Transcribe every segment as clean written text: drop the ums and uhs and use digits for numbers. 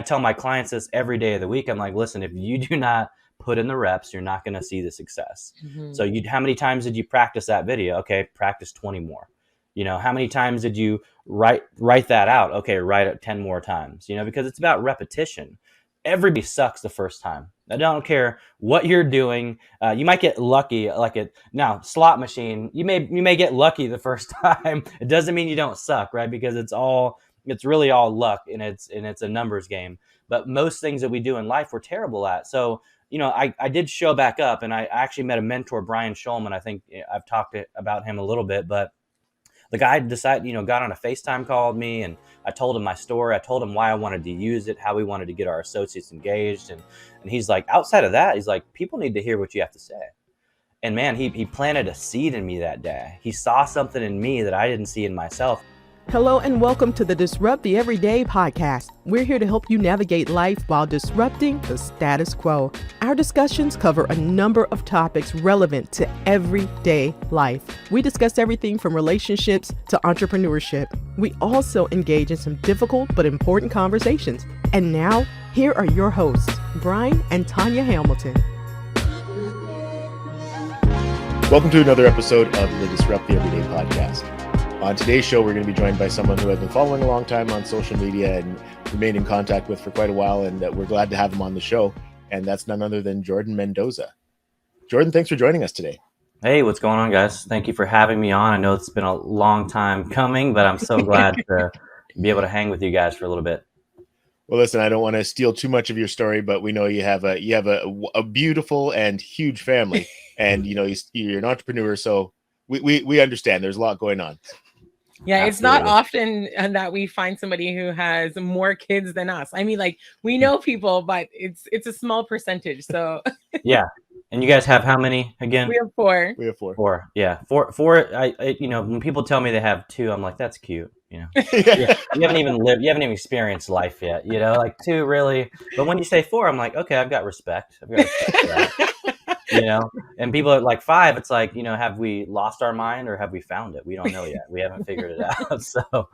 tell my clients this every day of the week. I'm like, listen, if you do not put in the reps, you're not going to see the success. So how many times did you practice that video? Okay, practice 20 more. How many times did you write that out? Okay, write it 10 more times, because it's about repetition. Everybody sucks the first time. I don't care what you're doing. You might get lucky, now slot machine. You may get lucky the first time. It doesn't mean you don't suck, right? Because it's really all luck, and it's a numbers game. But most things that we do in life, we're terrible at. So I did show back up, and I actually met a mentor, Brian Schulman. I think I've talked about him a little bit, but the guy decided, got on a FaceTime call with me, and I told him my story. I told him why I wanted to use it, how we wanted to get our associates engaged. And he's like, outside of that, he's like, people need to hear what you have to say. And man, he planted a seed in me that day. He saw something in me that I didn't see in myself. Hello and welcome to the Disrupt the Everyday podcast. We're here to help you navigate life while disrupting the status quo. Our discussions cover a number of topics relevant to everyday life. We discuss everything from relationships to entrepreneurship. We also engage in some difficult but important conversations. And now, here are your hosts, Brian and Tanya Hamilton. Welcome to another episode of the Disrupt the Everyday podcast. On today's show, we're going to be joined by someone who I've been following a long time on social media and remained in contact with for quite a while, and we're glad to have him on the show. And that's none other than Jordan Mendoza. Jordan, thanks for joining us today. Hey, what's going on, guys? Thank you for having me on. I know it's been a long time coming, but I'm so glad to be able to hang with you guys for a little bit. Well, listen, I don't want to steal too much of your story, but we know you have a beautiful and huge family, and you're an entrepreneur, so we understand there's a lot going on. Yeah, Absolutely. It's not often that we find somebody who has more kids than us. I mean, we know people, but it's a small percentage. So yeah. And you guys have how many again? We have four. Four. Yeah. Four. When people tell me they have two, I'm like, that's cute. Yeah. You haven't even experienced life yet. Like two, really. But when you say four, I'm like, okay, I've got respect. For that. And people are like five, it's like, have we lost our mind or have we found it? We don't know yet. We haven't figured it out. So,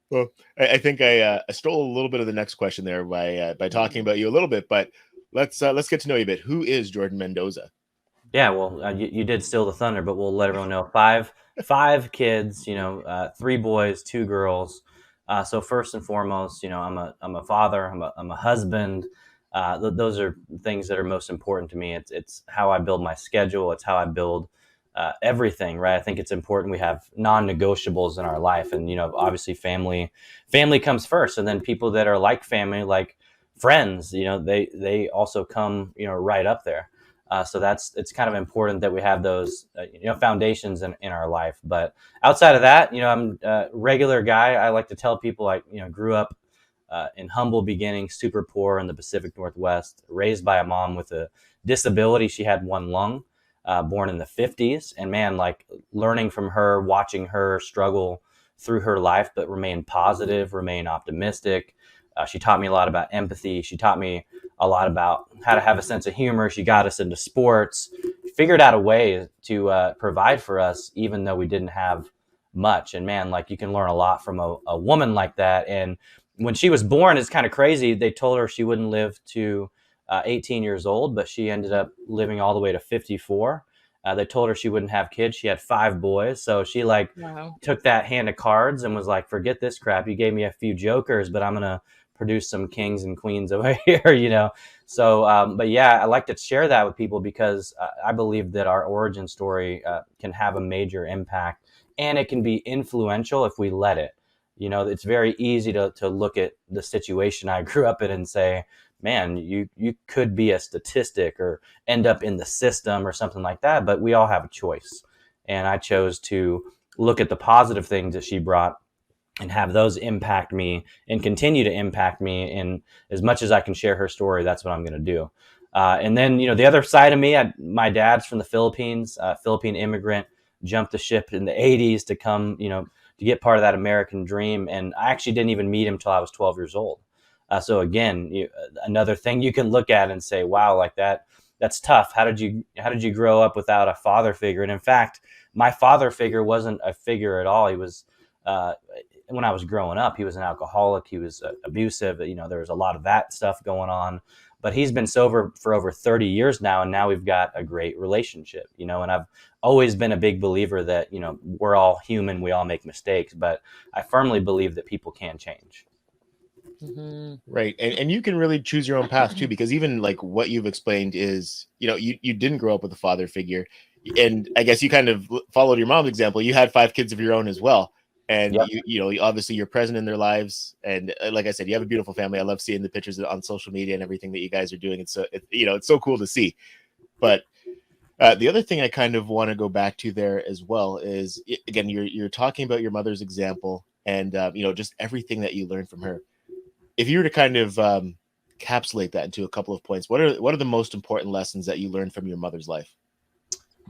well, I think I stole a little bit of the next question there by talking about you a little bit, but let's get to know you a bit. Who is Jordan Mendoza? Yeah, well, you did steal the thunder, but we'll let everyone know. Five kids, 3 boys, 2 girls. So first and foremost, I'm a father, I'm a husband. Those are things that are most important to me. It's how I build my schedule. It's how I build everything, right? I think it's important we have non-negotiables in our life. And, obviously family comes first. And then people that are like family, like friends, they also come, right up there. So it's kind of important that we have those, foundations in our life. But outside of that, I'm a regular guy. I like to tell people I grew up in humble beginnings, super poor in the Pacific Northwest, raised by a mom with a disability. She had one lung, born in the 50s. And man, learning from her, watching her struggle through her life, but remain positive, remain optimistic. She taught me a lot about empathy. She taught me a lot about how to have a sense of humor. She got us into sports, figured out a way to provide for us, even though we didn't have much. And man, you can learn a lot from a woman like that. And when she was born, it's kind of crazy. They told her she wouldn't live to 18 years old, but she ended up living all the way to 54. They told her she wouldn't have kids. She had 5 boys. So she Wow. took that hand of cards and was like, forget this crap. You gave me a few jokers, but I'm going to produce some kings and queens over here, So, but yeah, I like to share that with people because I believe that our origin story can have a major impact, and it can be influential if we let it. It's very easy to look at the situation I grew up in and say, man, you could be a statistic or end up in the system or something like that. But we all have a choice. And I chose to look at the positive things that she brought and have those impact me and continue to impact me. And as much as I can share her story, that's what I'm going to do. And then, the other side of me, my dad's from the Philippines, Philippine immigrant, jumped the ship in the 80s to come, to get part of that American dream. And I actually didn't even meet him till I was 12 years old. So again, another thing you can look at and say, wow, that's tough. How did you grow up without a father figure? And in fact, my father figure wasn't a figure at all. He was, when I was growing up, he was an alcoholic, he was abusive, there was a lot of that stuff going on, but he's been sober for over 30 years now. And now we've got a great relationship, and I've always been a big believer that, we're all human, we all make mistakes, but I firmly believe that people can change. Mm-hmm. Right. And you can really choose your own path too, because even like what you've explained is, you didn't grow up with a father figure. And I guess you kind of followed your mom's example. You had 5 kids of your own as well. And Yep. obviously you're present in their lives. And like I said, you have a beautiful family. I love seeing the pictures on social media and everything that you guys are doing. It's so cool to see. But the other thing I kind of want to go back to there as well is, again, you're talking about your mother's example and, just everything that you learned from her. If you were to kind of encapsulate that into a couple of points, what are the most important lessons that you learned from your mother's life?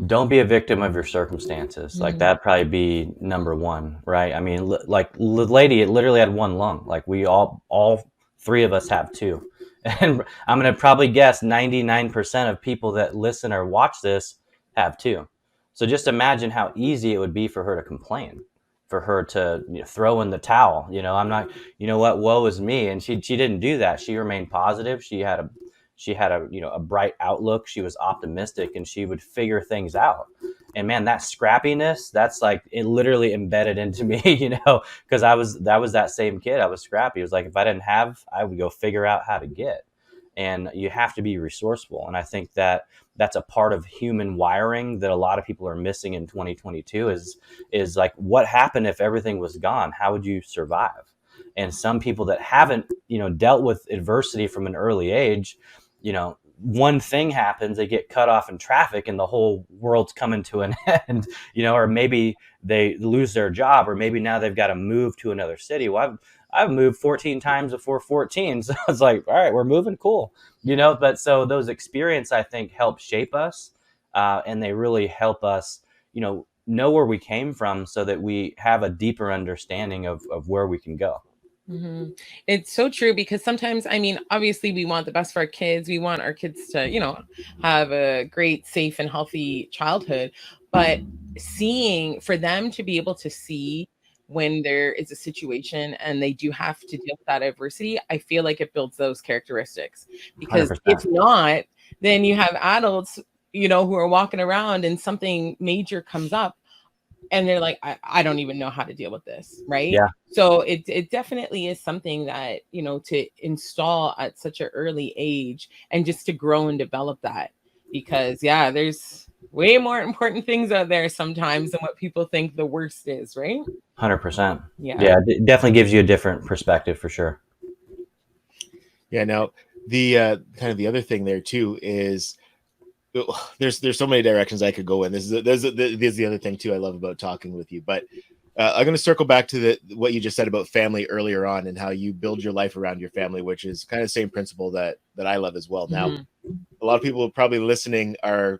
Don't be a victim of your circumstances. Like that'd probably be number one, right? I mean, like the lady literally had one lung. Like we all 3 of us have 2. And I'm going to probably guess 99% of people that listen or watch this have 2. So just imagine how easy it would be for her to complain, for her to throw in the towel. I'm not, what, woe is me. And she didn't do that. She remained positive. She had a bright outlook. She was optimistic, and she would figure things out. And man, that scrappiness, that's like it literally embedded into me, because that was that same kid. I was scrappy. It was like if I didn't have, I would go figure out how to get. And you have to be resourceful. And I think that that's a part of human wiring that a lot of people are missing in 2022 is like, what happened if everything was gone? How would you survive? And some people that haven't, dealt with adversity from an early age, one thing happens, they get cut off in traffic and the whole world's coming to an end, or maybe they lose their job, or maybe now they've got to move to another city. Well, I've moved 14 times before 14. So it's like, all right, we're moving, cool. But so those experiences, I think, help shape us. And they really help us, know where we came from so that we have a deeper understanding of where we can go. Mm-hmm. It's so true, because sometimes, I mean, obviously we want the best for our kids. We want our kids to, have a great, safe and healthy childhood, but for them to be able to see when there is a situation and they do have to deal with that adversity, I feel like it builds those characteristics, because 100%. if not, then you have adults, who are walking around and something major comes up and they're like, I don't even know how to deal with this. Right. Yeah. So it definitely is something that, to install at such an early age and just to grow and develop that, because there's way more important things out there sometimes than what people think the worst is. Right. 100%. Yeah. Yeah. It definitely gives you a different perspective for sure. Yeah. Now the kind of the other thing there too is, there's so many directions I could go in. This is the other thing too I love about talking with you. But I'm going to circle back to what you just said about family earlier on and how you build your life around your family, which is kind of the same principle that I love as well. Now, a lot of people probably listening are,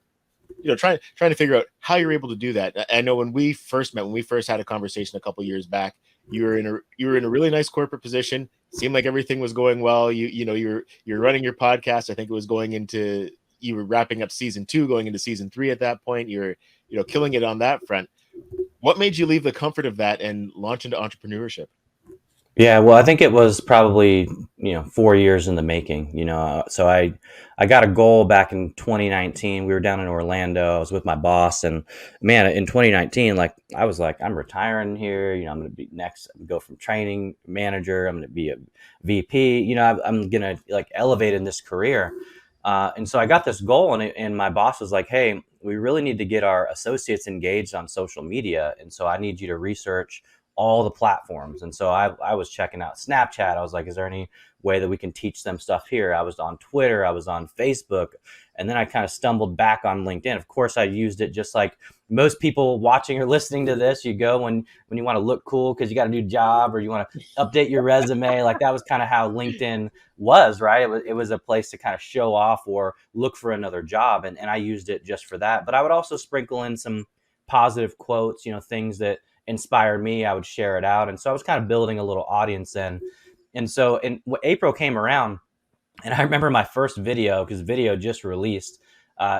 trying to figure out how you're able to do that. I know when we first met, when we first had a conversation a couple of years back, you were in a really nice corporate position. Seemed like everything was going well. You're running your podcast. I think it was you were wrapping up season 2, going into season 3 at that point. You're, killing it on that front. What made you leave the comfort of that and launch into entrepreneurship? Yeah, well, I think it was probably, 4 years in the making, so I got a goal back in 2019. We were down in Orlando. I was with my boss, and man, in 2019, I was like, I'm retiring here. I'm going to be next, go from training manager. I'm going to be a VP, I'm going to elevate in this career. And so I got this goal, and my boss was like, hey, we really need to get our associates engaged on social media. And so I need you to research all the platforms. And so I was checking out Snapchat. I was like, is there any way that we can teach them stuff here? I was on Twitter. I was on Facebook. And then I kind of stumbled back on LinkedIn. Of course, I used it just like most people watching or listening to this. You go when you want to look cool because you got a new job or you want to update your resume. Like that was kind of how LinkedIn was, right? It was a place to kind of show off or look for another job. And I used it just for that. But I would also sprinkle in some positive quotes, things that inspired me. I would share it out. And so I was kind of building a little audience then. And so April came around, and I remember my first video, because video just released.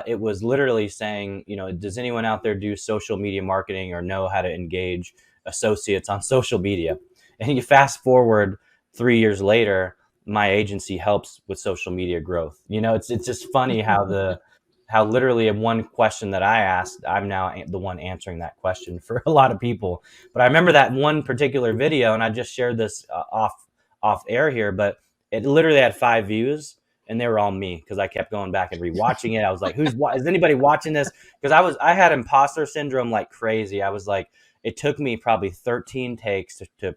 It was literally saying, does anyone out there do social media marketing or know how to engage associates on social media? And you fast forward 3 years later, my agency helps with social media growth. It's just funny how literally in one question that I asked, I'm now the one answering that question for a lot of people. But I remember that one particular video, and I just shared this off air here, but it literally had 5 views, and they were all me because I kept going back and rewatching it. I was like, is anybody watching this? Because I had imposter syndrome like crazy. I was like, it took me probably 13 takes to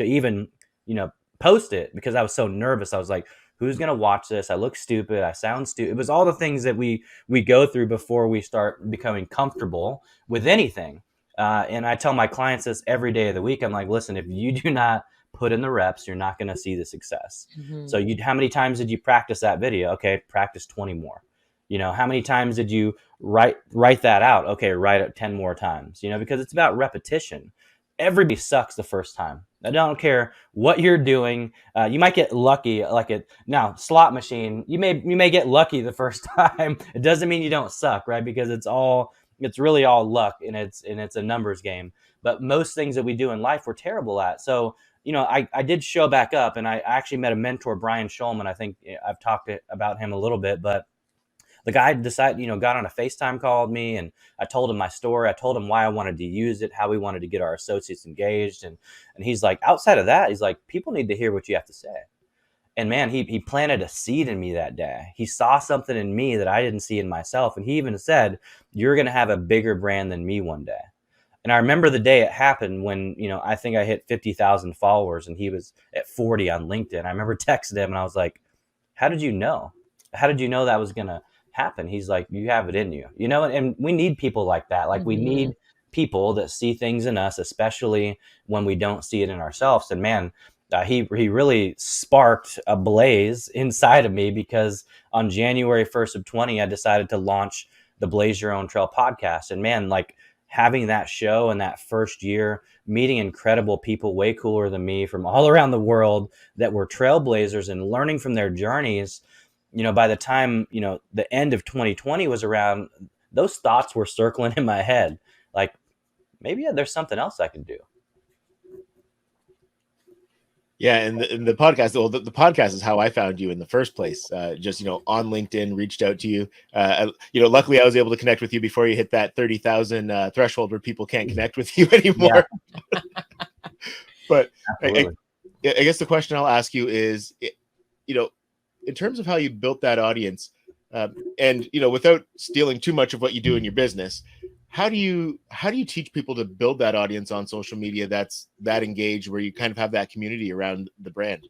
even, post it because I was so nervous. I was like, who's going to watch this? I look stupid. I sound stupid. It was all the things that we go through before we start becoming comfortable with anything. And I tell my clients this every day of the week. I'm like, listen, if you do not put in the reps, you're not going to see the success. Mm-hmm. So how many times did you practice that video? Okay, practice 20 more. How many times did you write that out? Okay, write it 10 more times, because it's about repetition. Everybody sucks the first time. I don't care what you're doing. You might get lucky, now slot machine. You may get lucky the first time. It doesn't mean you don't suck, right? Because it's really all luck, and it's a numbers game. But most things that we do in life, we're terrible at. So I did show back up, and I actually met a mentor, Brian Schulman. I think I've talked about him a little bit, but the guy decided, got on a FaceTime call with me, and I told him my story. I told him why I wanted to use it, how we wanted to get our associates engaged. And he's like, outside of that, he's like, people need to hear what you have to say. And man, he planted a seed in me that day. He saw something in me that I didn't see in myself. And he even said, you're going to have a bigger brand than me one day. And I remember the day it happened when, I think I hit 50,000 followers and he was at 40 on LinkedIn. I remember texting him and I was like, how did you know? How did you know that was going to happen? He's like, you have it in you, and we need people like that. Like, we need people that see things in us, especially when we don't see it in ourselves. And man, he really sparked a blaze inside of me, because on January 1st of 20, I decided to launch the Blaze Your Own Trail podcast. And man, like, having that show in that first year, meeting incredible people way cooler than me from all around the world that were trailblazers and learning from their journeys. By the time, the end of 2020 was around, those thoughts were circling in my head. Like, maybe there's something else I can do. Yeah. And the podcast, well, the podcast is how I found you in the first place. Just, on LinkedIn, reached out to you. Luckily I was able to connect with you before you hit that 30,000 threshold where people can't connect with you anymore. Yeah. But I guess the question I'll ask you is, in terms of how you built that audience, and without stealing too much of what you do in your business, how do you teach people to build that audience on social media that's that engaged, where you kind of have that community around the brand?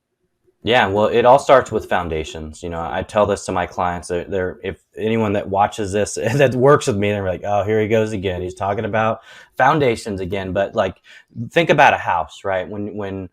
Yeah, well, it all starts with foundations. I tell this to my clients. If anyone that watches this that works with me, they're like, "Oh, here he goes again. He's talking about foundations again." But like, think about a house, right? When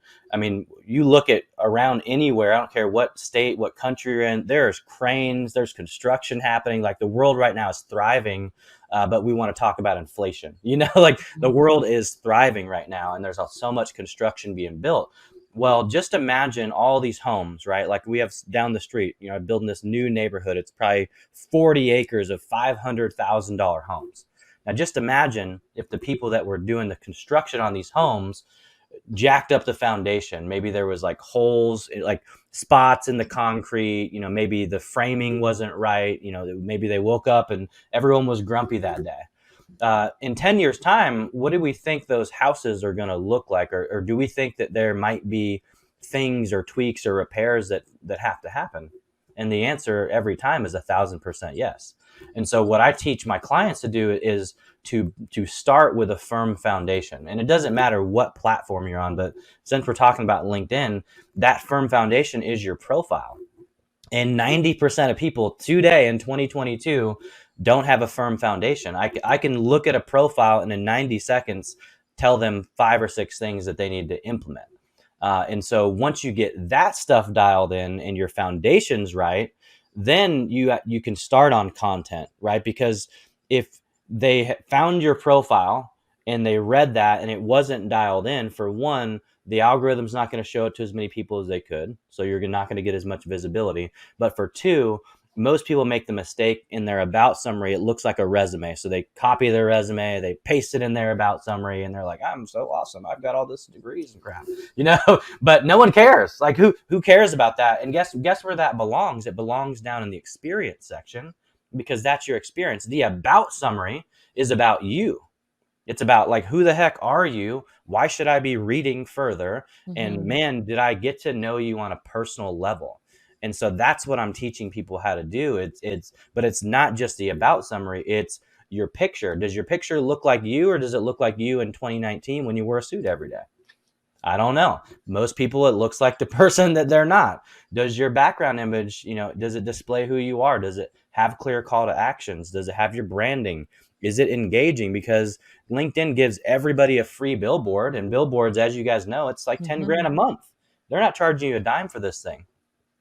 you look at around anywhere. I don't care what state, what country you're in. There's cranes. There's construction happening. Like, the world right now is thriving, but we want to talk about inflation. Like, the world is thriving right now, and there's so much construction being built. Well, just imagine all these homes, right? Like, we have down the street, building this new neighborhood. It's probably 40 acres of $500,000 homes. Now, just imagine if the people that were doing the construction on these homes jacked up the foundation. Maybe there was like holes, like spots in the concrete. Maybe the framing wasn't right. Maybe they woke up and everyone was grumpy that day. In 10 years' time, what do we think those houses are going to look like? Or do we think that there might be things or tweaks or repairs that have to happen? And the answer every time is 1,000% yes. And so what I teach my clients to do is to start with a firm foundation. And it doesn't matter what platform you're on, but since we're talking about LinkedIn, that firm foundation is your profile. And 90% of people today in 2022 don't have a firm foundation. I can look at a profile and in 90 seconds tell them 5 or 6 things that they need to implement. And so once you get that stuff dialed in and your foundation's right, then you can start on content, right? Because if they found your profile and they read that and it wasn't dialed in, for one, the algorithm's not going to show it to as many people as they could. So you're not going to get as much visibility. But for two, most people make the mistake in their about summary. It looks like a resume. So they copy their resume, they paste it in their about summary, and they're like, I'm so awesome, I've got all this degrees and crap, but no one cares. Like who cares about that? And guess where that belongs? It belongs down in the experience section, because that's your experience. The about summary is about you. It's about like, who the heck are you? Why should I be reading further? And man, did I get to know you on a personal level? And so that's what I'm teaching people how to do. But it's not just the about summary. It's your picture. Does your picture look like you, or does it look like you in 2019 when you wear a suit every day? I don't know. Most people, it looks like the person that they're not. Does your background image, does it display who you are? Does it have clear call to actions? Does it have your branding? Is it engaging? Because LinkedIn gives everybody a free billboard, and billboards, as you guys know, it's like 10 grand a month. They're not charging you a dime for this thing.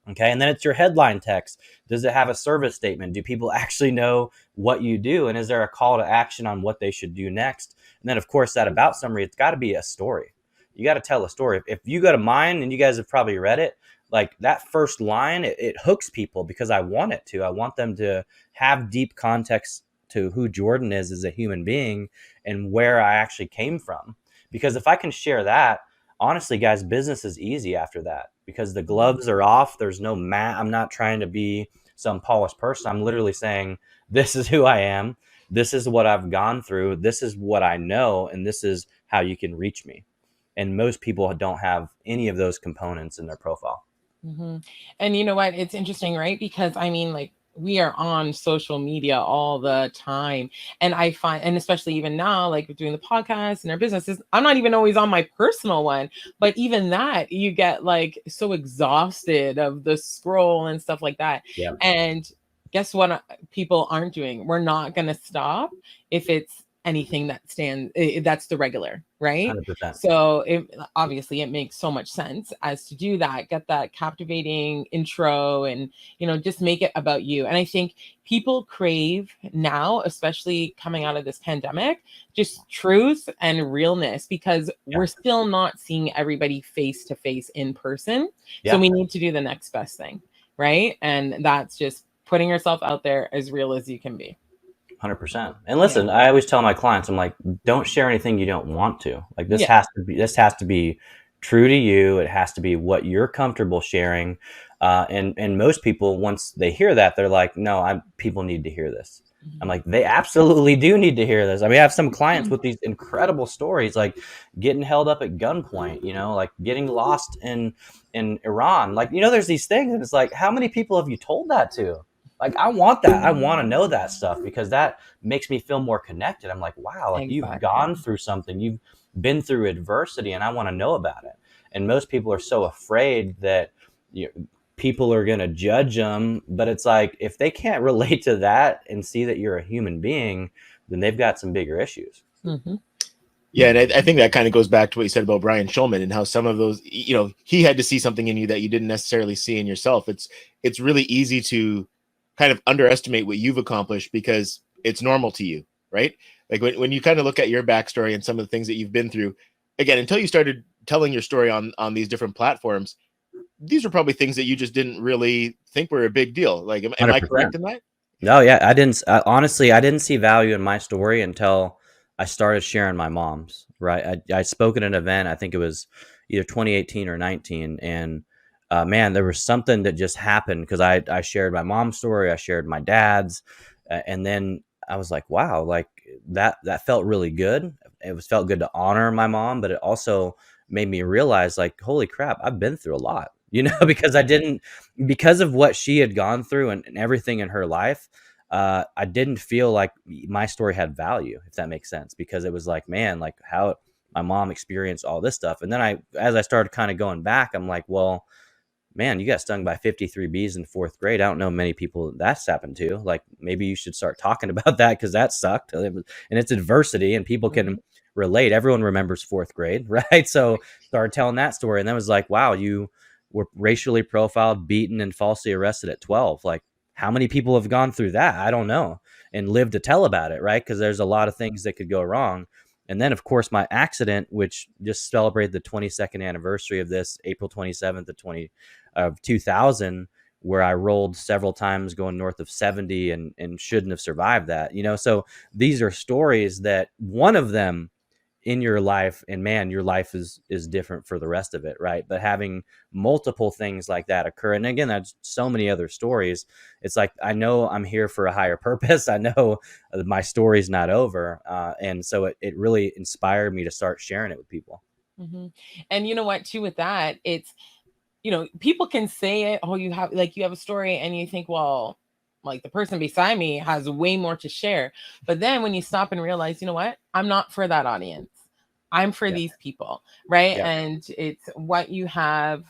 Okay. And then it's your headline text. Does it have a service statement? Do people actually know what you do? And is there a call to action on what they should do next? And then, of course, that about summary, it's got to be a story. You got to tell a story. If you go to mine, and you guys have probably read it, like that first line, it hooks people, because I want it to. I want them to have deep context to who Jordan is as a human being and where I actually came from. Because if I can share that, honestly, guys, business is easy after that, because the gloves are off. There's no I'm not trying to be some polished person. I'm literally saying, this is who I am. This is what I've gone through. This is what I know. And this is how you can reach me. And most people don't have any of those components in their profile. And you know what? It's interesting, right? Because I mean, like, we are on social media all the time. And I find, and especially even now, like doing the podcast and our businesses, I'm not even always on my personal one, but even that, you get like so exhausted of the scroll and stuff like that. Yeah. And guess what people aren't doing? We're not going to stop if it's anything that that's the regular, right? 100%. So obviously it makes so much sense as to do that, get that captivating intro, and just make it about you. And I think people crave now, especially coming out of this pandemic, just truth and realness, because we're still not seeing everybody face to face in person. So we need to do the next best thing, right? And that's just putting yourself out there as real as you can be. 100%. And listen, I always tell my clients, I'm like, don't share anything you don't want to. Like, this has to be true to you. It has to be what you're comfortable sharing. And most people, once they hear that, they're like, no, people need to hear this. I'm like, they absolutely do need to hear this. I mean, I have some clients with these incredible stories, like getting held up at gunpoint, like getting lost in Iran. Like, there's these things, and it's like, how many people have you told that to? Like, I want that. I want to know that stuff, because that makes me feel more connected. I'm like, wow, like you've gone through something, you've been through adversity, and I want to know about it. And most people are so afraid that people are going to judge them. But it's like, if they can't relate to that and see that you're a human being, then they've got some bigger issues. Yeah, and I think that kind of goes back to what you said about Brian Schulman, and how some of those, he had to see something in you that you didn't necessarily see in yourself. It's really easy to kind of underestimate what you've accomplished because it's normal to you, right? Like when you kind of look at your backstory and some of the things that you've been through, again, until you started telling your story on these different platforms, these are probably things that you just didn't really think were a big deal. Like, am I correct in that? No, yeah, I didn't. Honestly, I didn't see value in my story until I started sharing my mom's. Right, I spoke at an event. I think it was either 2018 or 19, and man, there was something that just happened, because I shared my mom's story, I shared my dad's, and then I was like, wow, like that felt really good. It felt good to honor my mom, but it also made me realize, like, holy crap, I've been through a lot, because of what she had gone through and everything in her life. I didn't feel like my story had value, if that makes sense, because it was like, man, like how my mom experienced all this stuff. And then as I started kind of going back, I'm like, well, man, you got stung by 53 bees in 4th grade. I don't know many people that's happened to. Like, maybe you should start talking about that, because that sucked. And it's adversity, and people can relate. Everyone remembers 4th grade, right? So started telling that story, and then was like, wow, you were racially profiled, beaten, and falsely arrested at 12. Like, how many people have gone through that? I don't know, and lived to tell about it, right? Because there's a lot of things that could go wrong. And then, of course, my accident, which just celebrated the 22nd anniversary of this, April 27th of 2000, where I rolled several times going north of 70 and shouldn't have survived that, so these are stories that one of them in your life, and man, your life is different for the rest of it, right? But having multiple things like that occur, and again, that's so many other stories. It's like, I know I'm here for a higher purpose. I know my story's not over, and so it really inspired me to start sharing it with people. Mm-hmm. And you know what, too, with that, it's, people can say it, oh, you have a story, and you think, well, like the person beside me has way more to share. But then when you stop and realize, you know what, I'm not for that audience. I'm for Yeah. these people, right? Yeah. And it's what you have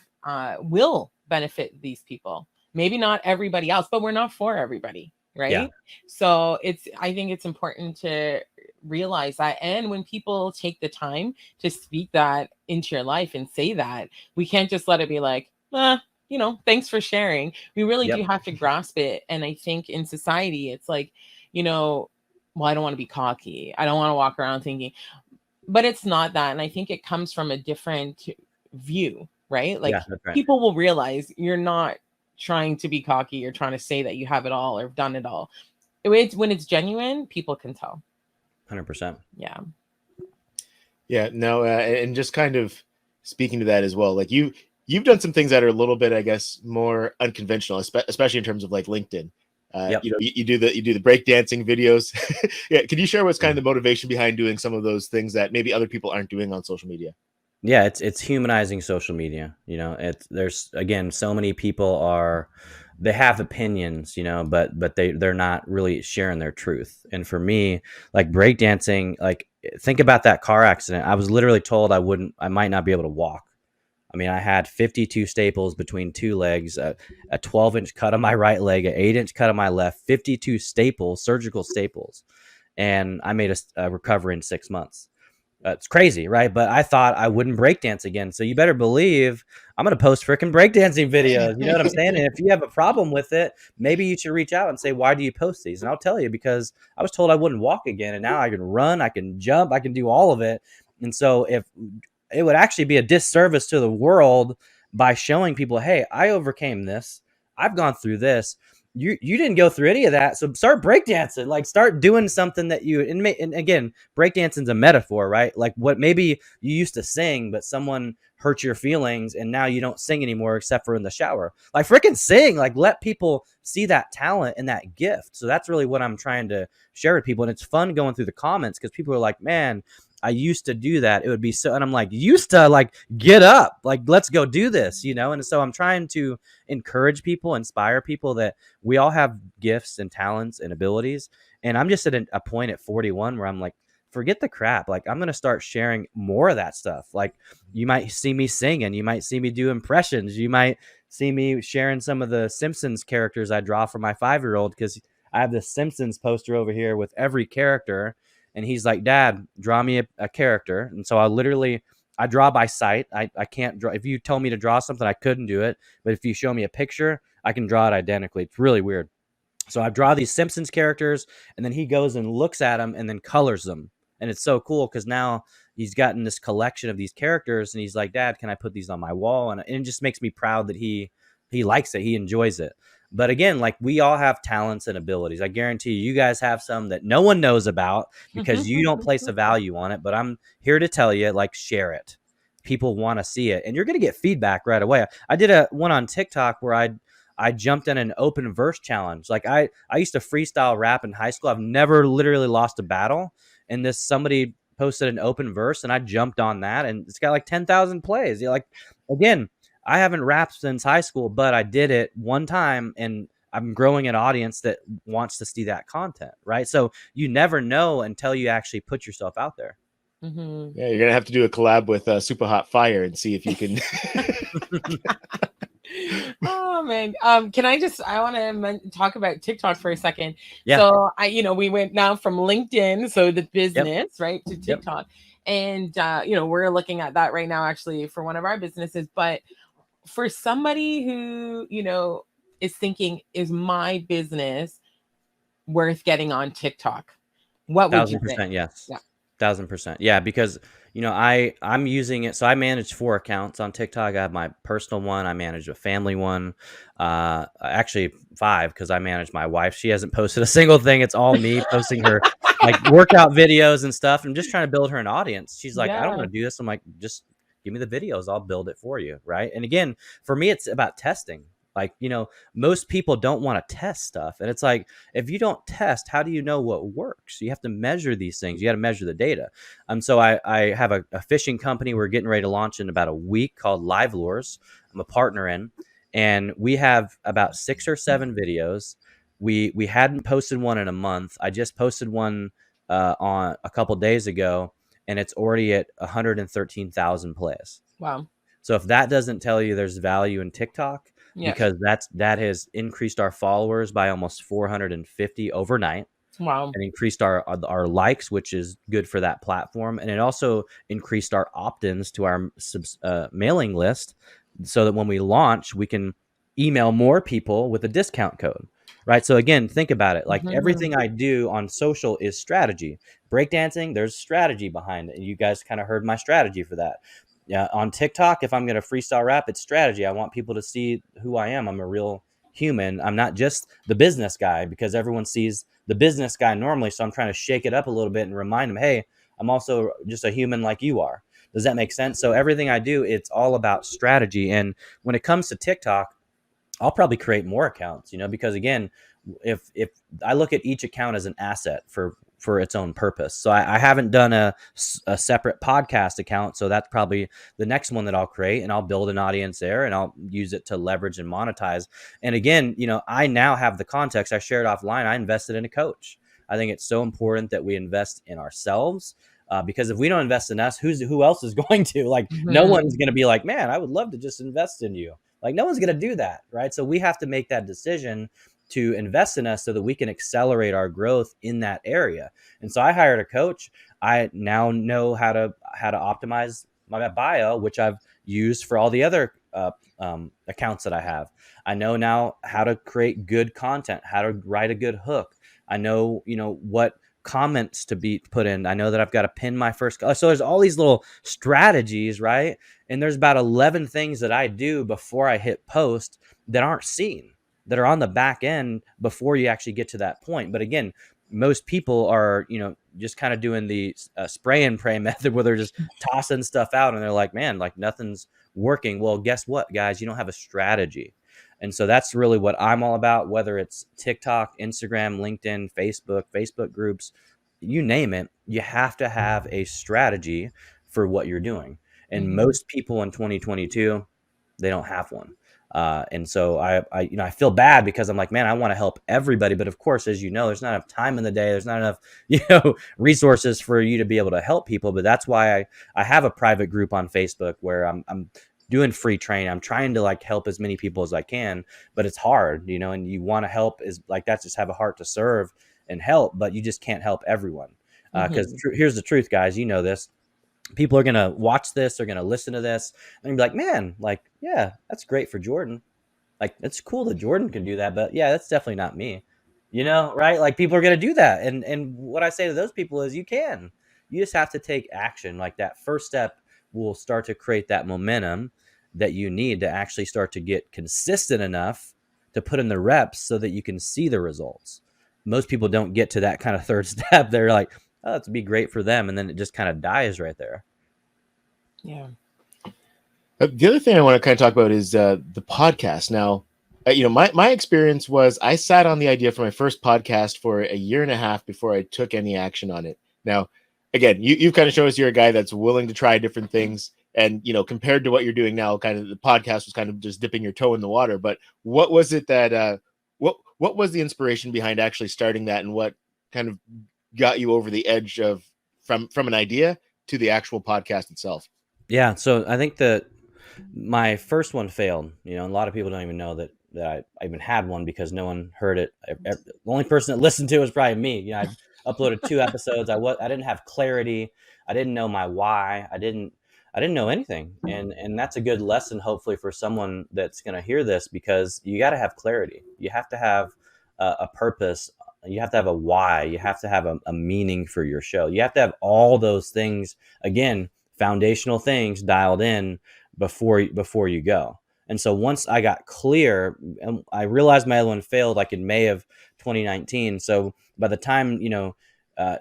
will benefit these people. Maybe not everybody else, but we're not for everybody, right? Yeah. So I think it's important to realize that. And when people take the time to speak that into your life and say that, we can't just let it be like, thanks for sharing. We really Yep. do have to grasp it. And I think in society, it's like, well, I don't want to be cocky. I don't want to walk around thinking, but it's not that. And I think it comes from a different view, right? Like, Yeah, that's right. people will realize you're not trying to be cocky or trying to say that you have it all or have done it all. When it's genuine, people can tell. 100%. Yeah. Yeah, no, and just kind of speaking to that as well, like you've done some things that are a little bit, I guess, more unconventional, especially in terms of like LinkedIn. Yep. You do the breakdancing videos. Yeah, can you share what's kind of the motivation behind doing some of those things that maybe other people aren't doing on social media? Yeah, it's humanizing social media. There's, again, so many people they have opinions, but they're not really sharing their truth. And for me, like breakdancing, like think about that car accident. I was literally told I might not be able to walk. I mean, I had 52 staples between two legs, a 12-inch cut on my right leg, an 8-inch cut on my left, 52 staples, surgical staples, and I made a recovery in 6 months. It's crazy, right? But I thought I wouldn't breakdance again. So you better believe I'm going to post freaking breakdancing videos. You know what I'm saying? And if you have a problem with it, maybe you should reach out and say, why do you post these? And I'll tell you, because I was told I wouldn't walk again. And now I can run, I can jump, I can do all of it. And so if it would actually be a disservice to the world by showing people, hey, I overcame this. I've gone through this. You didn't go through any of that, so start breakdancing. Like, start doing something that and again, breakdancing's a metaphor, right? Like, what maybe you used to sing, but someone hurt your feelings, and now you don't sing anymore except for in the shower. Like, freaking sing! Like, let people see that talent and that gift. So that's really what I'm trying to share with people, and it's fun going through the comments because people are like, "Man, I used to do that. It would be so," and I'm like, used to, like, get up, like, let's go do this, And so I'm trying to encourage people, inspire people that we all have gifts and talents and abilities. And I'm just at a point at 41 where I'm like, forget the crap. Like, I'm going to start sharing more of that stuff. Like, you might see me singing, you might see me do impressions, you might see me sharing some of the Simpsons characters I draw for my 5-year-old, because I have this Simpsons poster over here with every character. And he's like, Dad, draw me a character. And so I draw by sight. I can't draw. If you told me to draw something, I couldn't do it. But if you show me a picture, I can draw it identically. It's really weird. So I draw these Simpsons characters, and then he goes and looks at them and then colors them. And it's so cool because now he's gotten this collection of these characters, and he's like, Dad, can I put these on my wall? And it just makes me proud that he likes it. He enjoys it. But again, like, we all have talents and abilities. I guarantee you guys have some that no one knows about because you don't place a value on it. But I'm here to tell you, like, share it. People want to see it, and you're going to get feedback right away. I did one on TikTok where I jumped in an open verse challenge. Like, I used to freestyle rap in high school. I've never literally lost a battle. And somebody posted an open verse, and I jumped on that, and it's got like 10,000 plays. You're like, again, I haven't rapped since high school, but I did it one time, and I'm growing an audience that wants to see that content, right? So you never know until you actually put yourself out there. Mm-hmm. Yeah, you're gonna have to do a collab with Super Hot Fire and see if you can. Oh man, I want to talk about TikTok for a second. Yeah. So we went now from LinkedIn, so the business, right, to Yep. TikTok. And we're looking at that right now, actually, for one of our businesses. But for somebody who is thinking, is my business worth getting on TikTok? What would you say? 1,000%, yes. Yeah. 1,000%. Yeah, because I'm using it. So I manage 4 accounts on TikTok. I have my personal one. I manage a family one. Actually 5, because I manage my wife. She hasn't posted a single thing. It's all me posting her like workout videos and stuff. I'm just trying to build her an audience. She's like, I don't Yeah. want to do this. I'm like, just give me the videos. I'll build it for you. Right. And again, for me, it's about testing. Like, most people don't want to test stuff. And it's like, if you don't test, how do you know what works? You have to measure these things. You got to measure the data. So I have a fishing company we're getting ready to launch in about a week called Live Lures. I'm a partner in, and we have about 6 or 7 videos. We hadn't posted one in a month. I just posted one on a couple days ago, and it's already at 113,000 plays. Wow. So if that doesn't tell you there's value in TikTok, Yeah. because that has increased our followers by almost 450 overnight, Wow. and increased our likes, which is good for that platform, and it also increased our opt-ins to our mailing list, so that when we launch, we can email more people with a discount code. Right. So again, think about it. Like, everything I do on social is strategy. Breakdancing, there's strategy behind it. And you guys kind of heard my strategy for that. Yeah, on TikTok, if I'm going to freestyle rap, it's strategy. I want people to see who I am. I'm a real human. I'm not just the business guy, because everyone sees the business guy normally. So I'm trying to shake it up a little bit and remind them, hey, I'm also just a human like you are. Does that make sense? So everything I do, it's all about strategy. And when it comes to TikTok, I'll probably create more accounts, because again, if I look at each account as an asset for its own purpose. So I haven't done a separate podcast account. So that's probably the next one that I'll create, and I'll build an audience there, and I'll use it to leverage and monetize. And again, I now have the context. I shared offline. I invested in a coach. I think it's so important that we invest in ourselves. Because if we don't invest in us, who else is going to? Like, no one's going to be like, man, I would love to just invest in you. Like, no one's going to do that, right? So we have to make that decision to invest in us so that we can accelerate our growth in that area. And so I hired a coach. I now know how to optimize my bio, which I've used for all the other accounts that I have. I know now how to create good content, how to write a good hook. I know, what comments to be put in. I know that I've got to pin my first. So there's all these little strategies, right? And there's about 11 things that I do before I hit post that aren't seen, that are on the back end before you actually get to that point. But again, most people are, just kind of doing the spray and pray method, where they're just tossing stuff out and they're like, man, like nothing's working. Well, guess what, guys? You don't have a strategy. And so that's really what I'm all about, whether it's TikTok, Instagram, LinkedIn, Facebook groups, you name it. You have to have a strategy for what you're doing. And most people in 2022, they don't have one. And so I feel bad, because I'm like, man, I want to help everybody. But of course, as you know, there's not enough time in the day. There's not enough, resources for you to be able to help people. But that's why I have a private group on Facebook where I'm doing free training. I'm trying to like help as many people as I can, but it's hard, and you want to help, is like, that's just have a heart to serve and help, but you just can't help everyone. Because here's the truth, guys, this. People are going to watch this, they're going to listen to this, and be like, man, like, yeah, that's great for Jordan. Like, it's cool that Jordan can do that, but yeah, that's definitely not me, right? Like, people are going to do that. And what I say to those people is, you just have to take action. Like, that first step will start to create that momentum that you need to actually start to get consistent enough to put in the reps so that you can see the results. Most people don't get to that kind of third step. They're like, oh, that'd be great for them. And then it just kind of dies right there. Yeah. The other thing I want to kind of talk about is the podcast. Now, my experience was I sat on the idea for my first podcast for a year and a half before I took any action on it. Now, again, you've kind of shown us you're a guy that's willing to try different things. And, compared to what you're doing now, kind of the podcast was kind of just dipping your toe in the water. But what was it that, what was the inspiration behind actually starting that, and what kind of got you over the edge of from an idea to the actual podcast itself? Yeah. So I think that my first one failed, and a lot of people don't even know that I even had one, because no one heard it. The only person that listened to it was probably me. I uploaded 2 episodes. I didn't have clarity. I didn't know my why. I didn't know anything. And that's a good lesson, hopefully, for someone that's going to hear this, because you got to have clarity. You have to have a purpose. You have to have a why. You have to have a meaning for your show. You have to have all those things, again, foundational things dialed in before you go. And so once I got clear, and I realized my other one failed like in May of 2019. So by the time,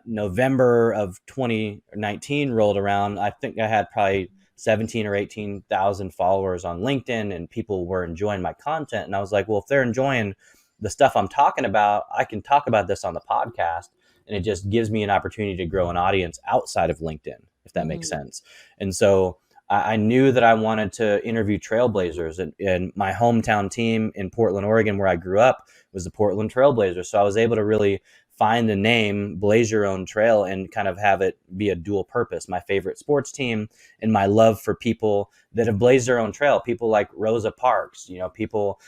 November of 2019 rolled around, I think I had probably 17 or 18,000 followers on LinkedIn, and people were enjoying my content. And I was like, well, if they're enjoying the stuff I'm talking about, I can talk about this on the podcast. And it just gives me an opportunity to grow an audience outside of LinkedIn, if that makes sense. And so I knew that I wanted to interview trailblazers, and my hometown team in Portland, Oregon, where I grew up, was the Portland Trailblazers. So I was able to really find the name Blaze Your Own Trail and kind of have it be a dual purpose. My favorite sports team and my love for people that have blazed their own trail. People like Rosa Parks, people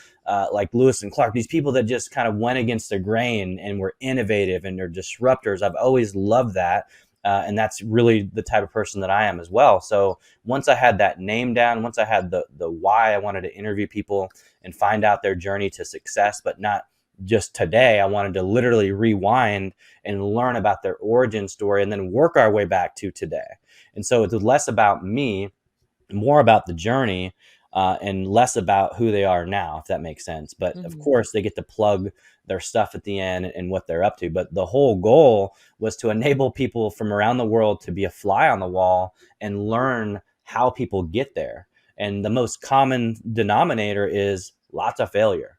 like Lewis and Clark, these people that just kind of went against the grain and were innovative and they're disruptors. I've always loved that. And that's really the type of person that I am as well. So once I had that name down, once I had the why, I wanted to interview people and find out their journey to success, but not just today. I wanted to literally rewind and learn about their origin story and then work our way back to today. And so it's less about me, more about the journey, and less about who they are now, if that makes sense. But of course, they get to plug their stuff at the end and what they're up to. But the whole goal was to enable people from around the world to be a fly on the wall and learn how people get there. And the most common denominator is lots of failure.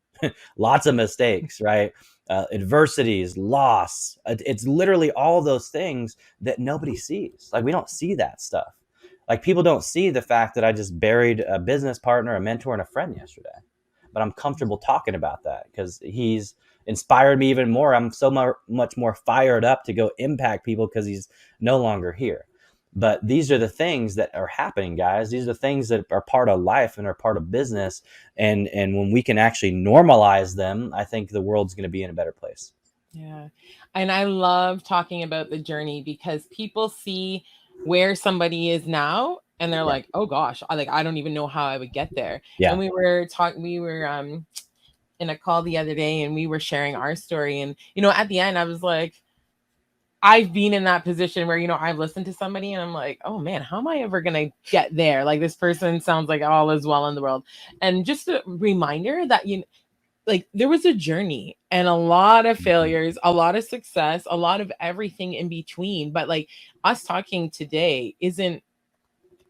Lots of mistakes, right? Adversities, loss. It's literally all those things that nobody sees. Like, we don't see that stuff. Like, people don't see the fact that I just buried a business partner, a mentor, and a friend yesterday. But I'm comfortable talking about that because he's inspired me even more. I'm so much more fired up to go impact people because he's no longer here. But these are the things that are happening, guys. These are the things that are part of life and are part of business. And when we can actually normalize them, I think the world's going to be in a better place. Yeah. And I love talking about the journey because people see where somebody is now and they're like, oh gosh, I don't even know how I would get there. Yeah. And we were in a call the other day and we were sharing our story. And, at the end, I was like, I've been in that position where, I've listened to somebody and I'm like, oh man, how am I ever going to get there? Like, this person sounds like all is well in the world. And just a reminder that, there was a journey and a lot of failures, a lot of success, a lot of everything in between. But us talking today isn't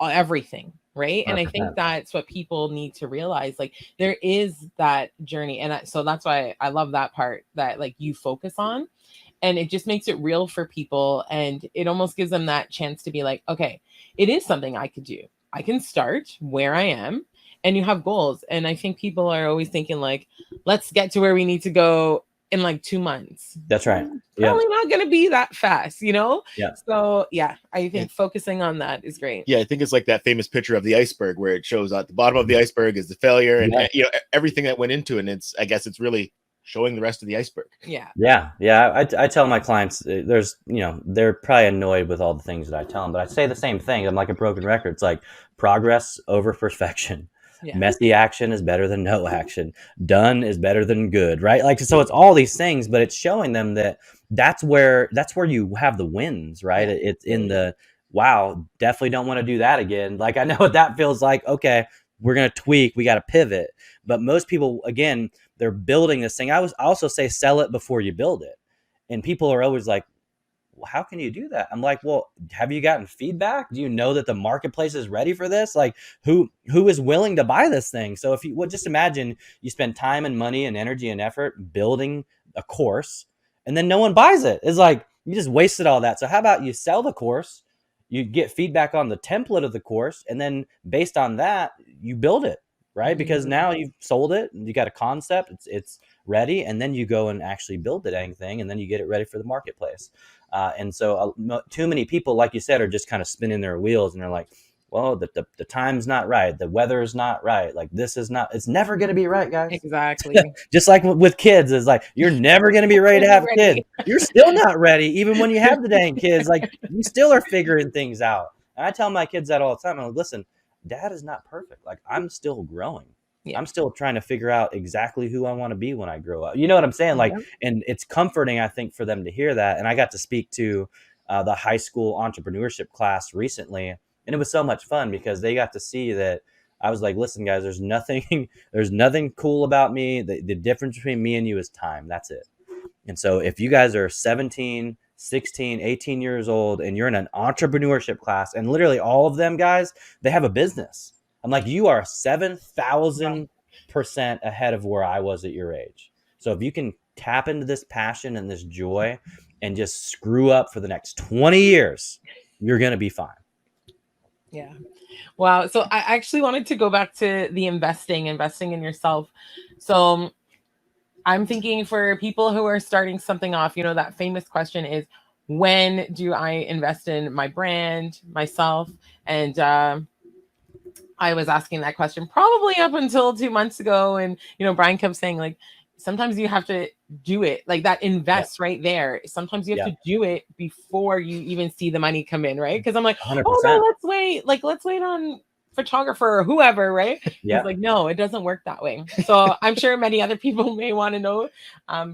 everything. Right. 100%. And I think that's what people need to realize. There is that journey. And so that's why I love that part that you focus on. And it just makes it real for people. And it almost gives them that chance to be like, okay, it is something I could do. I can start where I am. And you have goals. And I think people are always thinking let's get to where we need to go in 2 months. That's right. Probably not going to be that fast, Yeah. So I think focusing on that is great. Yeah. I think it's like that famous picture of the iceberg where it shows at the bottom of the iceberg is the failure and everything that went into it. And I guess it's really showing the rest of the iceberg. Yeah. I tell my clients, there's, they're probably annoyed with all the things that I tell them, but I say the same thing. I'm like a broken record. It's like progress over perfection. Yeah. Messy action is better than no action. Done is better than good, right? So it's all these things, but it's showing them that that's where you have the wins, right? Yeah. It's in the, wow, definitely don't want to do that again. I know what that feels like. Okay, we're going to tweak. We got to pivot. But most people, again, they're building this thing. I also say sell it before you build it. And people are always like, well, how can you do that? I'm like, well, have you gotten feedback? Do you know that the marketplace is ready for this? Who is willing to buy this thing? So if you just imagine you spend time and money and energy and effort building a course and then no one buys it. It's like, you just wasted all that. So how about you sell the course, you get feedback on the template of the course, and then based on that, you build it, right? Because now you've sold it and you got a concept, it's ready, and then you go and actually build the dang thing, and then you get it ready for the marketplace. And so too many people, like you said, are just kind of spinning their wheels and they're like, well, the time's not right. The weather's not right. It's never going to be right, guys. Exactly. Just like with kids, it's like, you're never going to be ready to have kids. You're still not ready. Even when you have the dang kids, you still are figuring things out. And I tell my kids that all the time. I'm like, listen, dad is not perfect. I'm still growing. Yeah. I'm still trying to figure out exactly who I want to be when I grow up. You know what I'm saying? And it's comforting, I think, for them to hear that. And I got to speak to the high school entrepreneurship class recently. And it was so much fun because they got to see that I was like, listen, guys, there's nothing, there's nothing cool about me. The difference between me and you is time. That's it. And so if you guys are 17, 16, 18 years old and you're in an entrepreneurship class, and literally all of them guys, they have a business. I'm like, you are 7,000% ahead of where I was at your age. So if you can tap into this passion and this joy and just screw up for the next 20 years, you're going to be fine. Yeah. Wow. So I actually wanted to go back to the investing in yourself. So I'm thinking for people who are starting something off, you know, that famous question is, when do I invest in my brand, myself? And I was asking that question probably up until 2 months ago. And, you know, Brian kept saying, like, sometimes you have to do it, like that invest right there. Sometimes you have to do it before you even see the money come in, right? Because I'm like, 100%. oh no, let's wait. Like, let's wait on photographer or whoever, right? He's like, no, it doesn't work that way. So I'm sure many other people may want to know.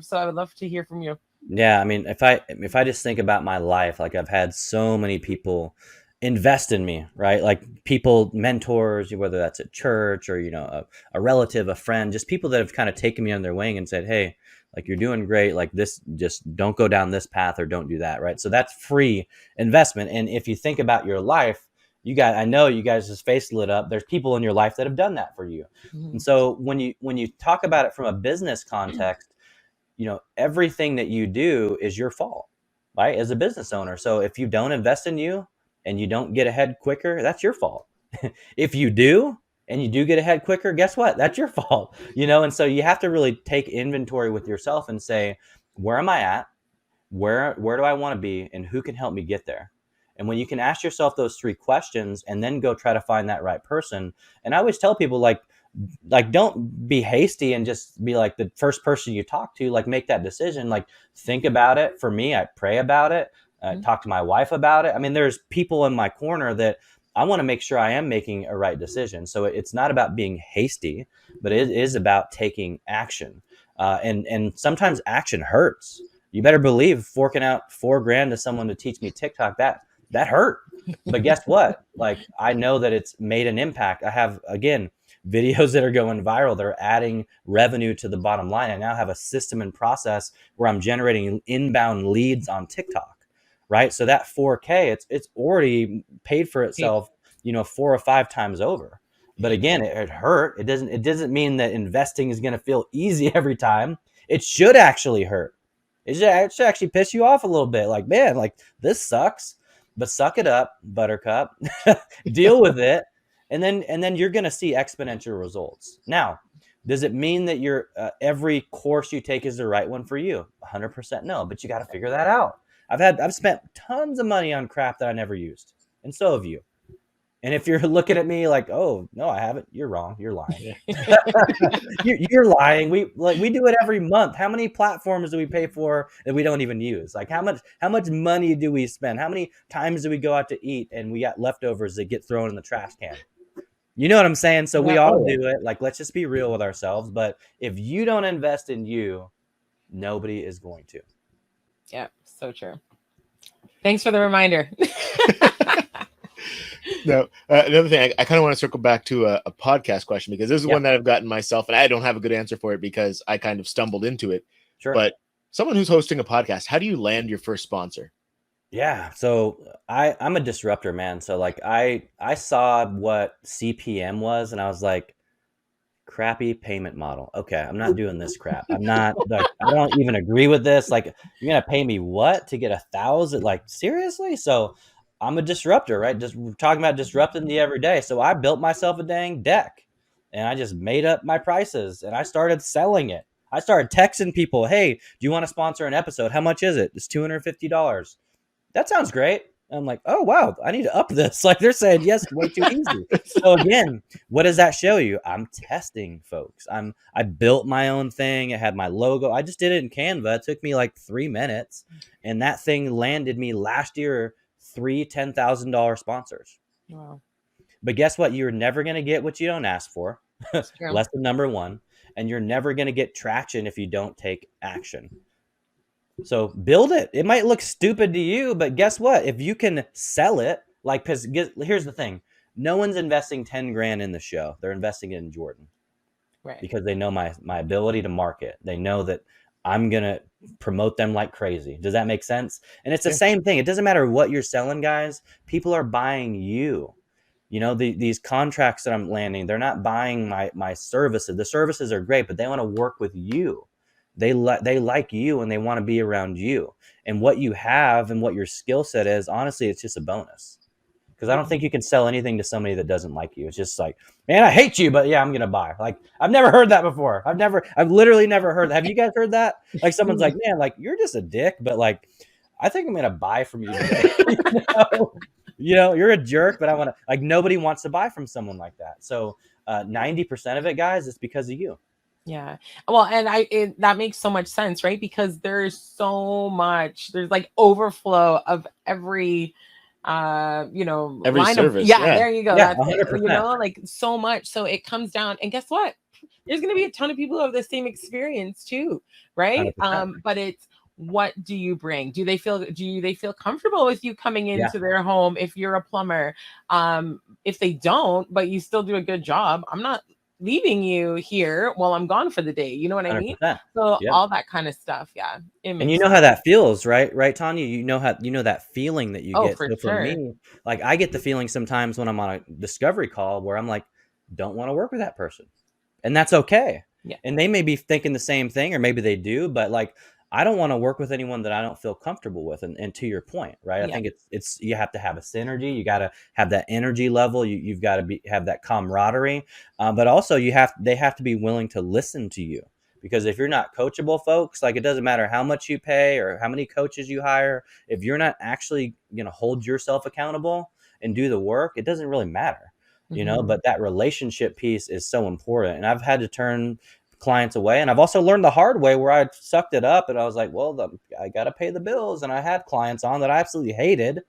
So I would love to hear from you. Yeah, I mean, if I just think about my life, like I've had so many people invest in me, right? Like people, mentors, whether that's at church or, you know, a relative, a friend, just people that have kind of taken me on their wing and said, hey, like you're doing great, like this, just don't go down this path or don't do that, right? So that's free investment. And if you think about your life, I know you guys' face lit up. There's people in your life that have done that for you. Mhm. And so when you talk about it from a business context, you know, everything that you do is your fault, right? As a business owner. So if you don't invest in you and you don't get ahead quicker, that's your fault. If you do and you do get ahead quicker, guess what? That's your fault, you know? And so you have to really take inventory with yourself and say, where am I at? Where do I want to be? And who can help me get there? And when you can ask yourself those three questions and then go try to find that right person. And I always tell people, like don't be hasty and just be like the first person you talk to, like make that decision, like think about it. For me, I pray about it, talk to my wife about it. I mean, there's people in my corner that I want to make sure I am making a right decision. So it's not about being hasty, but it is about taking action. And sometimes action hurts. You better believe forking out $4,000 to someone to teach me TikTok, that hurt. But guess what? Like, I know that it's made an impact. I have, again, videos that are going viral. They're adding revenue to the bottom line. I now have a system and process where I'm generating inbound leads on TikTok, right? So that 4K, it's already paid for itself, you know, 4 or 5 times over. But again, it hurt. It doesn't mean that investing is going to feel easy every time. It should actually hurt. It should actually piss you off a little bit. Like, man, like this sucks, but suck it up, buttercup, deal with it. And then you're going to see exponential results. Now, does it mean that every course you take is the right one for you? 100% no, but you got to figure that out. I've spent tons of money on crap that I never used, and so have you. And if you're looking at me like, oh no, I haven't, you're wrong. You're lying. You're lying. We do it every month. How many platforms do we pay for that we don't even use? Like how much money do we spend? How many times do we go out to eat and we got leftovers that get thrown in the trash can? You know what I'm saying? So we all do it. Like, let's just be real with ourselves. But if you don't invest in you, nobody is going to. Yeah, so true. Thanks for the reminder. Now, another thing, I kind of want to circle back to a podcast question, because this is one that I've gotten myself, and I don't have a good answer for it because I kind of stumbled into it. Sure. But someone who's hosting a podcast, how do you land your first sponsor? Yeah. So I'm a disruptor, man. So like I saw what CPM was and I was like, crappy payment model. Okay, I'm not doing this crap. I'm not like, I don't even agree with this. Like, you're gonna pay me what to get 1,000? Like, seriously? So I'm a disruptor, right? Just we're talking about disrupting the everyday. So I built myself a dang deck and I just made up my prices and I started selling it. I started texting people, hey, do you want to sponsor an episode? How much is it? It's $250. That sounds great. I'm like, oh, wow, I need to up this. Like, they're saying yes, way too easy. So again, what does that show you? I'm testing, folks. I built my own thing. It had my logo. I just did it in Canva. It took me like 3 minutes. And that thing landed me last year 3 $10,000 sponsors. Wow. But guess what? You're never going to get what you don't ask for. Lesson number 1. And you're never going to get traction if you don't take action. So build it. It might look stupid to you, but guess what? If you can sell it, Like, because here's the thing. No one's investing 10 grand in the show. They're investing it in Jordan. Right. Because they know my ability to market. They know that I'm going to promote them like crazy. Does that make sense? And it's the same thing. It doesn't matter what you're selling, guys. People are buying you. You know, these contracts that I'm landing, they're not buying my services. The services are great, but they want to work with you. They like you and they want to be around you. And what you have and what your skill set is, honestly, it's just a bonus. Because I don't think you can sell anything to somebody that doesn't like you. It's just like, man, I hate you, but yeah, I'm gonna buy. Like, I've never heard that before. I've literally never heard that. Have you guys heard that? Like, someone's like, man, like, you're just a dick, but like, I think I'm gonna buy from you today. You're a jerk, but I want to. Like, nobody wants to buy from someone like that. So 90% of it, guys, is because of you. Yeah. Well, and that makes so much sense, right? Because there's like overflow of every every line service. there you go. Yeah, That's 100%. like so much. So it comes down, and guess what? There's going to be a ton of people who have the same experience too, right? 100%. But it's, what do you bring? Do they feel comfortable with you coming into their home if you're a plumber? If they don't, but you still do a good job, I'm not leaving you here while I'm gone for the day. You know what I mean? 100%. So Yeah. all that kind of stuff. Yeah. And you know how that feels, right? Right, Tanya? You know that feeling that you get. For So for sure. me, like, I get the feeling sometimes when I'm on a discovery call where I'm like, don't want to work with that person. And that's okay. Yeah. And they may be thinking the same thing, or maybe they do, but like, I don't want to work with anyone that I don't feel comfortable with. And to your point, right? I think it's you have to have a synergy. You got to have that energy level. You've got to have that camaraderie, but also they have to be willing to listen to you. Because if you're not coachable, folks, like, it doesn't matter how much you pay or how many coaches you hire. If you're not actually going to hold yourself accountable and do the work, it doesn't really matter, but that relationship piece is so important. And I've had to turn clients away. And I've also learned the hard way where I sucked it up and I was like, well, I got to pay the bills. And I had clients on that I absolutely hated.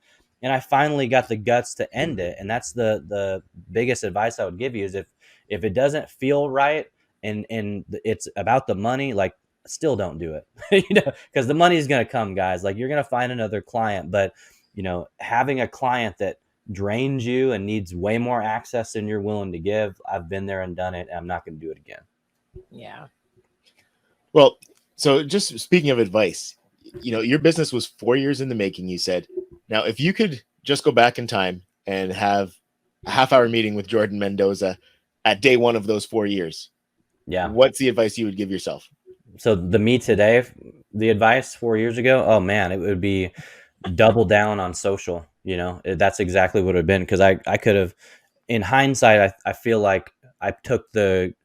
And I finally got the guts to end it. And that's the biggest advice I would give you is if it doesn't feel right, and it's about the money, like, still don't do it, because the money is going to come, guys. Like, you're going to find another client, but having a client that drains you and needs way more access than you're willing to give, I've been there and done it, and I'm not going to do it again. Yeah. Well, so just speaking of advice, your business was 4 years in the making, you said. Now, if you could just go back in time and have a half-hour meeting with Jordan Mendoza at day one of those 4 years, what's the advice you would give yourself? So the me today, the advice 4 years ago, oh man, it would be double down on social. That's exactly what it would have been, because I could have, in hindsight, I feel like I took the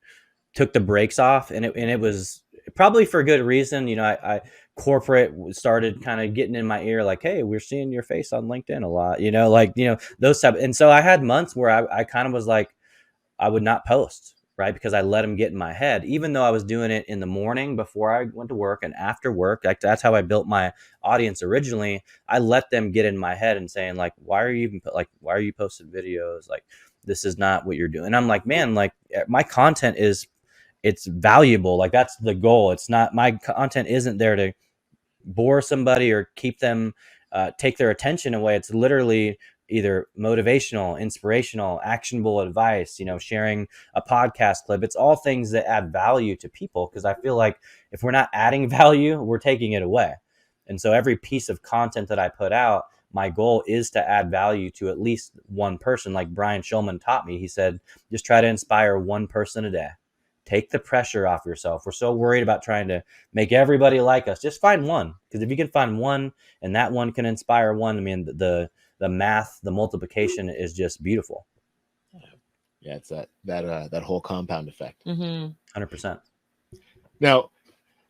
brakes off, and it was probably for a good reason. I corporate started kind of getting in my ear, like, hey, we're seeing your face on LinkedIn a lot, those type. And so I had months where I kind of was like, I would not post, right? Because I let them get in my head, even though I was doing it in the morning before I went to work and after work. Like, that's how I built my audience originally. I let them get in my head and saying, like, why are you posting videos? Like, this is not what you're doing. And I'm like, man, like, my content it's valuable. Like, that's the goal. It's not, my content isn't there to bore somebody or keep them, take their attention away. It's literally either motivational, inspirational, actionable advice, sharing a podcast clip. It's all things that add value to people, because I feel like if we're not adding value, we're taking it away. And so every piece of content that I put out, my goal is to add value to at least one person. Like Brian Schulman taught me, he said, just try to inspire one person a day. Take the pressure off yourself. We're so worried about trying to make everybody like us. Just find one. Because if you can find one and that one can inspire one, I mean, the math, the multiplication is just beautiful. Yeah, it's that whole compound effect. 100%. Now,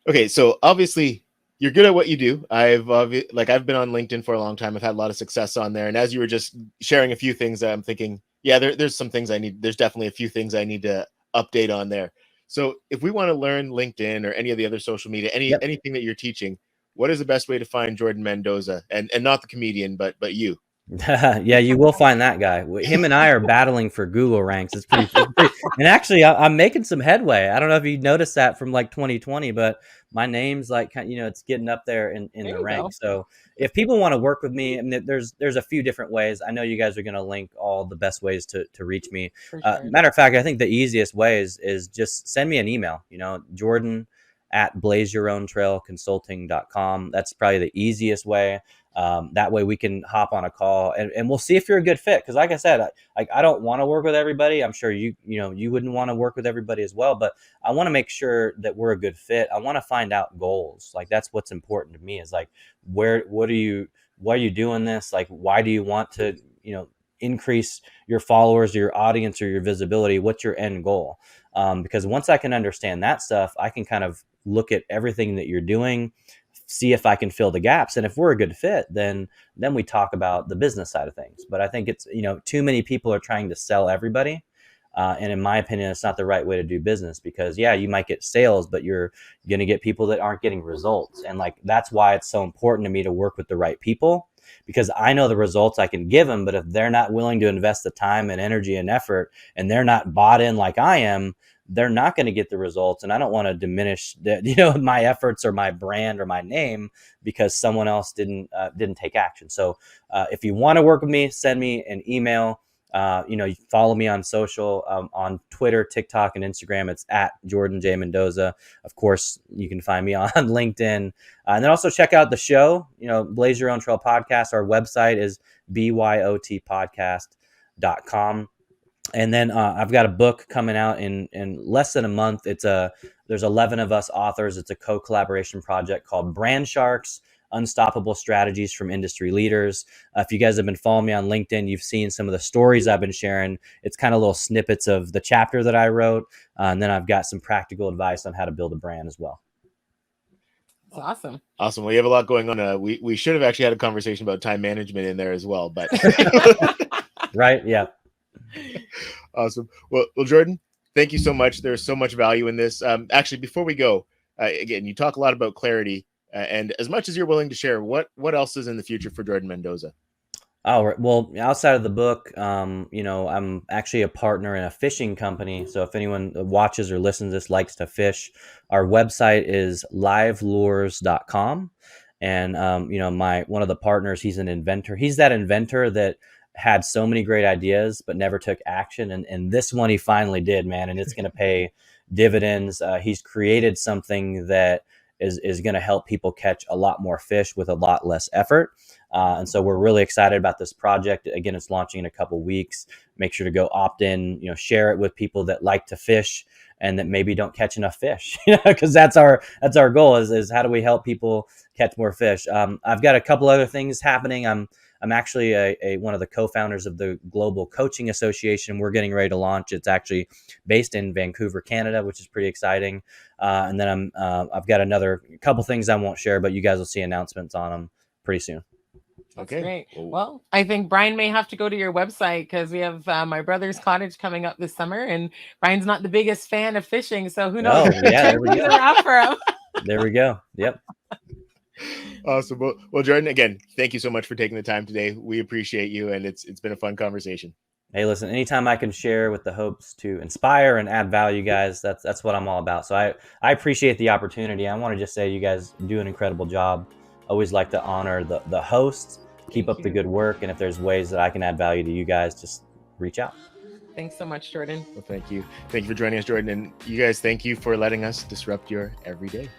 okay, so obviously you're good at what you do. I've been on LinkedIn for a long time. I've had a lot of success on there. And as you were just sharing a few things, I'm thinking, yeah, there's some things there's definitely a few things I need to update on there. So if we want to learn LinkedIn or any of the other social media, anything that you're teaching, what is the best way to find Jordan Mendoza, and not the comedian, but you? Yeah, you will find that guy. Him and I are battling for Google ranks. And actually, I'm making some headway. I don't know if you noticed that from like 2020, but my name's like, it's getting up there in There the you go. ranks. So if people want to work with me, I mean, there's a few different ways. I know you guys are going to link all the best ways to reach me. For sure. Matter of fact, I think the easiest way is just send me an email. Jordan at blazeyourowntrailconsulting.com. That's probably the easiest way. That way we can hop on a call and we'll see if you're a good fit. Cause like I said, I don't want to work with everybody. I'm sure you wouldn't want to work with everybody as well, but I want to make sure that we're a good fit. I want to find out goals. Like that's what's important to me is like, why are you doing this? Like, why do you want to, increase your followers or your audience or your visibility? What's your end goal? Because once I can understand that stuff, I can kind of look at everything that you're doing, see if I can fill the gaps. And if we're a good fit, then we talk about the business side of things. But I think it's, too many people are trying to sell everybody. And in my opinion, it's not the right way to do business because you might get sales, but you're going to get people that aren't getting results. And like, that's why it's so important to me to work with the right people because I know the results I can give them. But if they're not willing to invest the time and energy and effort and they're not bought in like I am, they're not going to get the results. And I don't want to diminish my efforts or my brand or my name because someone else didn't take action. So if you want to work with me, send me an email. You follow me on social, on Twitter, TikTok, and Instagram. It's at Jordan J. Mendoza. Of course, you can find me on LinkedIn. And then also check out the show, Blaze Your Own Trail podcast. Our website is byotpodcast.com. And then I've got a book coming out in less than a month. There's 11 of us authors. It's a co-collaboration project called Brand Sharks, Unstoppable Strategies from Industry Leaders. If you guys have been following me on LinkedIn, you've seen some of the stories I've been sharing. It's kind of little snippets of the chapter that I wrote. And then I've got some practical advice on how to build a brand as well. That's awesome. Awesome. Well, you have a lot going on. We should have actually had a conversation about time management in there as well, but right. Yeah. Awesome. Well, Jordan, thank you so much. There's so much value in this. Actually, before we go, again, you talk a lot about clarity, and as much as you're willing to share, what else is in the future for Jordan Mendoza? Oh, well, outside of the book, I'm actually a partner in a fishing company. So if anyone watches or listens to this likes to fish, our website is livelures.com. And, one of the partners, he's an inventor. He's that inventor that had so many great ideas, but never took action. And this one he finally did, man. And it's going to pay dividends. He's created something that is going to help people catch a lot more fish with a lot less effort. And so we're really excited about this project. Again, it's launching in a couple weeks. Make sure to go opt in, share it with people that like to fish and that maybe don't catch enough fish, because that's our goal is how do we help people catch more fish? I've got a couple other things happening. I'm actually one of the co-founders of the Global Coaching Association. We're getting ready to launch. It's actually based in Vancouver, Canada, which is pretty exciting. And then I've got another couple things I won't share, but you guys will see announcements on them pretty soon. That's okay. Great. Well, I think Brian may have to go to your website because we have my brother's cottage coming up this summer, and Brian's not the biggest fan of fishing, so who knows? Oh, yeah, there we go. For him. There we go. Yep. Awesome. Well, Jordan, again, thank you so much for taking the time today. We appreciate you, and it's been a fun conversation. Hey, listen, anytime I can share with the hopes to inspire and add value, guys, that's what I'm all about. So I appreciate the opportunity. I want to just say you guys do an incredible job. Always like to honor the hosts. Keep up the good work. And if there's ways that I can add value to you guys, just reach out. Thanks so much, Jordan. Well, thank you. Thank you for joining us, Jordan. And you guys, thank you for letting us disrupt your everyday.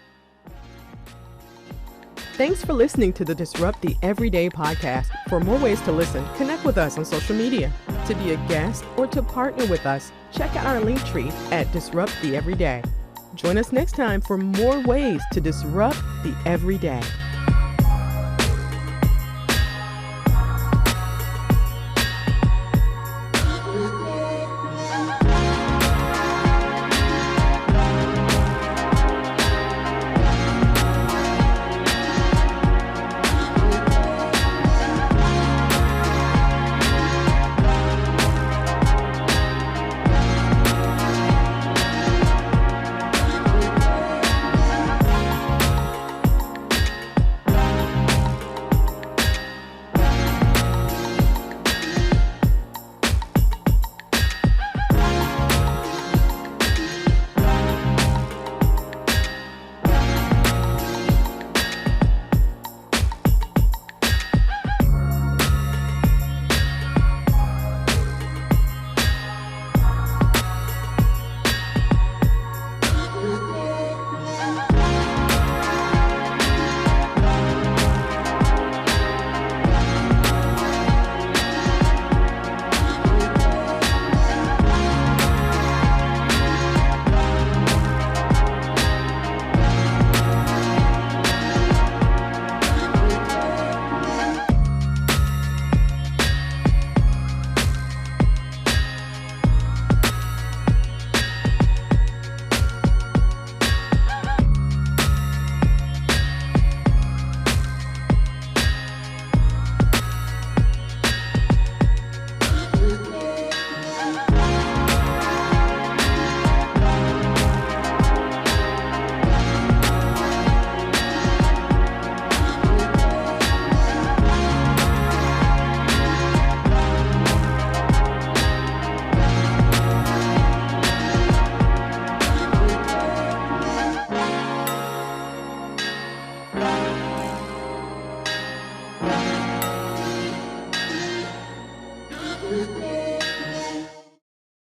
Thanks for listening to the Disrupt the Everyday podcast. For more ways to listen, connect with us on social media. To be a guest or to partner with us, check out our link tree at Disrupt the Everyday. Join us next time for more ways to disrupt the everyday.